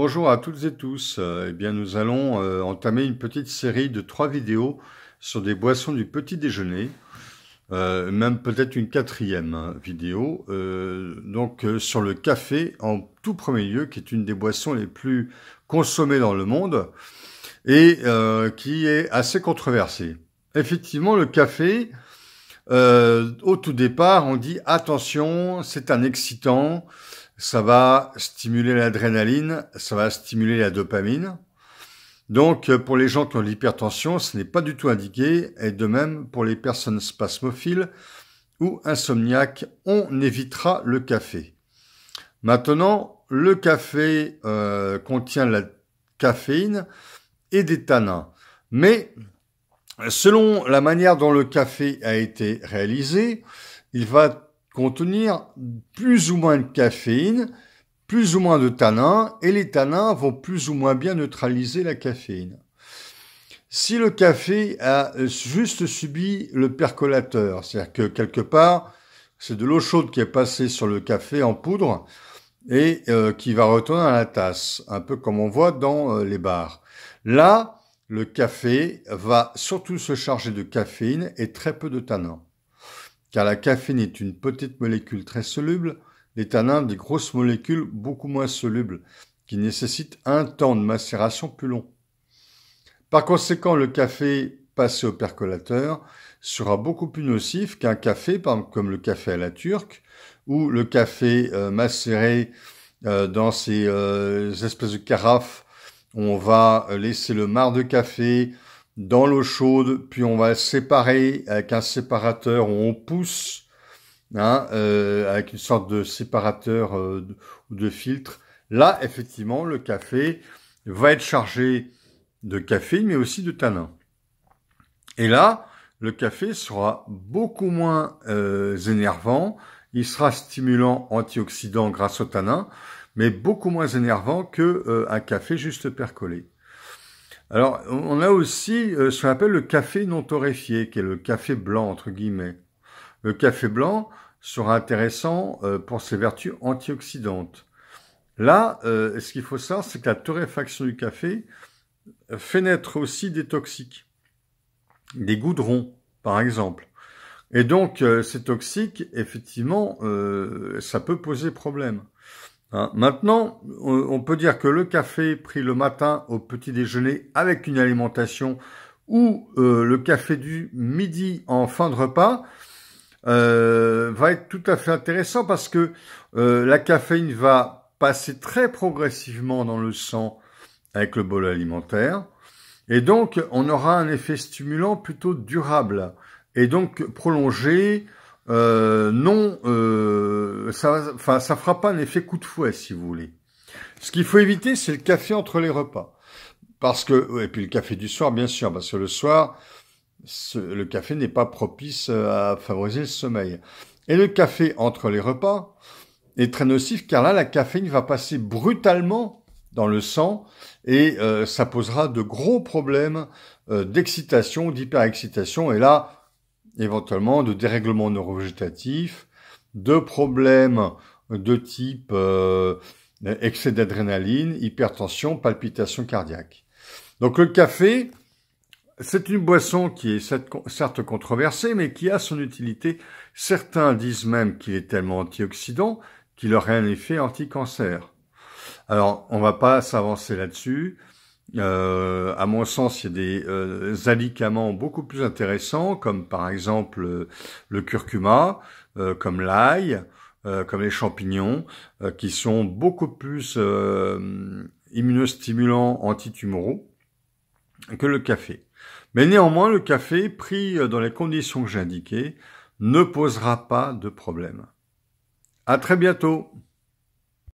Bonjour à toutes et tous. Eh bien, nous allons entamer une petite série de 3 vidéos sur des boissons du petit déjeuner, même peut-être une 4e vidéo, sur le café en tout premier lieu, qui est une des boissons les plus consommées dans le monde et qui est assez controversée. Effectivement, le café, au tout départ, on dit attention, c'est un excitant. Ça va stimuler l'adrénaline, ça va stimuler la dopamine. Donc, pour les gens qui ont de l'hypertension, ce n'est pas du tout indiqué. Et de même, pour les personnes spasmophiles ou insomniaques, on évitera le café. Maintenant, le café contient de la caféine et des tanins. Mais, selon la manière dont le café a été réalisé, il va contenir plus ou moins de caféine, plus ou moins de tanins, et les tanins vont plus ou moins bien neutraliser la caféine. Si le café a juste subi le percolateur, c'est-à-dire que quelque part, c'est de l'eau chaude qui est passée sur le café en poudre et qui va retourner à la tasse, un peu comme on voit dans les bars. Là, le café va surtout se charger de caféine et très peu de tanins. Car la caféine est une petite molécule très soluble, les tanins des grosses molécules beaucoup moins solubles, qui nécessitent un temps de macération plus long. Par conséquent, le café passé au percolateur sera beaucoup plus nocif qu'un café, par exemple, comme le café à la turque, ou le café macéré dans ces espèces de carafes où on va laisser le marc de café dans l'eau chaude, puis on va le séparer avec un séparateur où on pousse, avec une sorte de séparateur ou de filtre. Là, effectivement, le café va être chargé de caféine, mais aussi de tanin. Et là, le café sera beaucoup moins énervant, il sera stimulant antioxydant grâce au tanin, mais beaucoup moins énervant qu'un café juste percolé. Alors, on a aussi ce qu'on appelle le café non torréfié, qui est le café blanc, entre guillemets. Le café blanc sera intéressant pour ses vertus antioxydantes. Là, ce qu'il faut savoir, c'est que la torréfaction du café fait naître aussi des toxiques, des goudrons, par exemple. Et donc, ces toxiques, effectivement, ça peut poser problème. Maintenant, on peut dire que le café pris le matin au petit déjeuner avec une alimentation ou le café du midi en fin de repas va être tout à fait intéressant parce que la caféine va passer très progressivement dans le sang avec le bol alimentaire et donc on aura un effet stimulant plutôt durable et donc prolongé. Ça fera pas un effet coup de fouet, si vous voulez. Ce qu'il faut éviter, c'est le café entre les repas. Et puis le café du soir, bien sûr, parce que le soir, le café n'est pas propice à favoriser le sommeil. Et le café entre les repas est très nocif, car là, la caféine va passer brutalement dans le sang, et ça posera de gros problèmes d'excitation, d'hyperexcitation, et là, éventuellement de dérèglements neurovégétatifs, de problèmes de type excès d'adrénaline, hypertension, palpitations cardiaques. Donc le café, c'est une boisson qui est certes controversée, mais qui a son utilité. Certains disent même qu'il est tellement antioxydant qu'il aurait un effet anti-cancer. Alors, on va pas s'avancer là-dessus. À mon sens, il y a des alicaments beaucoup plus intéressants, comme par exemple le curcuma, comme l'ail, comme les champignons, qui sont beaucoup plus immunostimulants antitumoraux que le café. Mais néanmoins, le café, pris dans les conditions que j'ai indiquées, ne posera pas de problème. À très bientôt.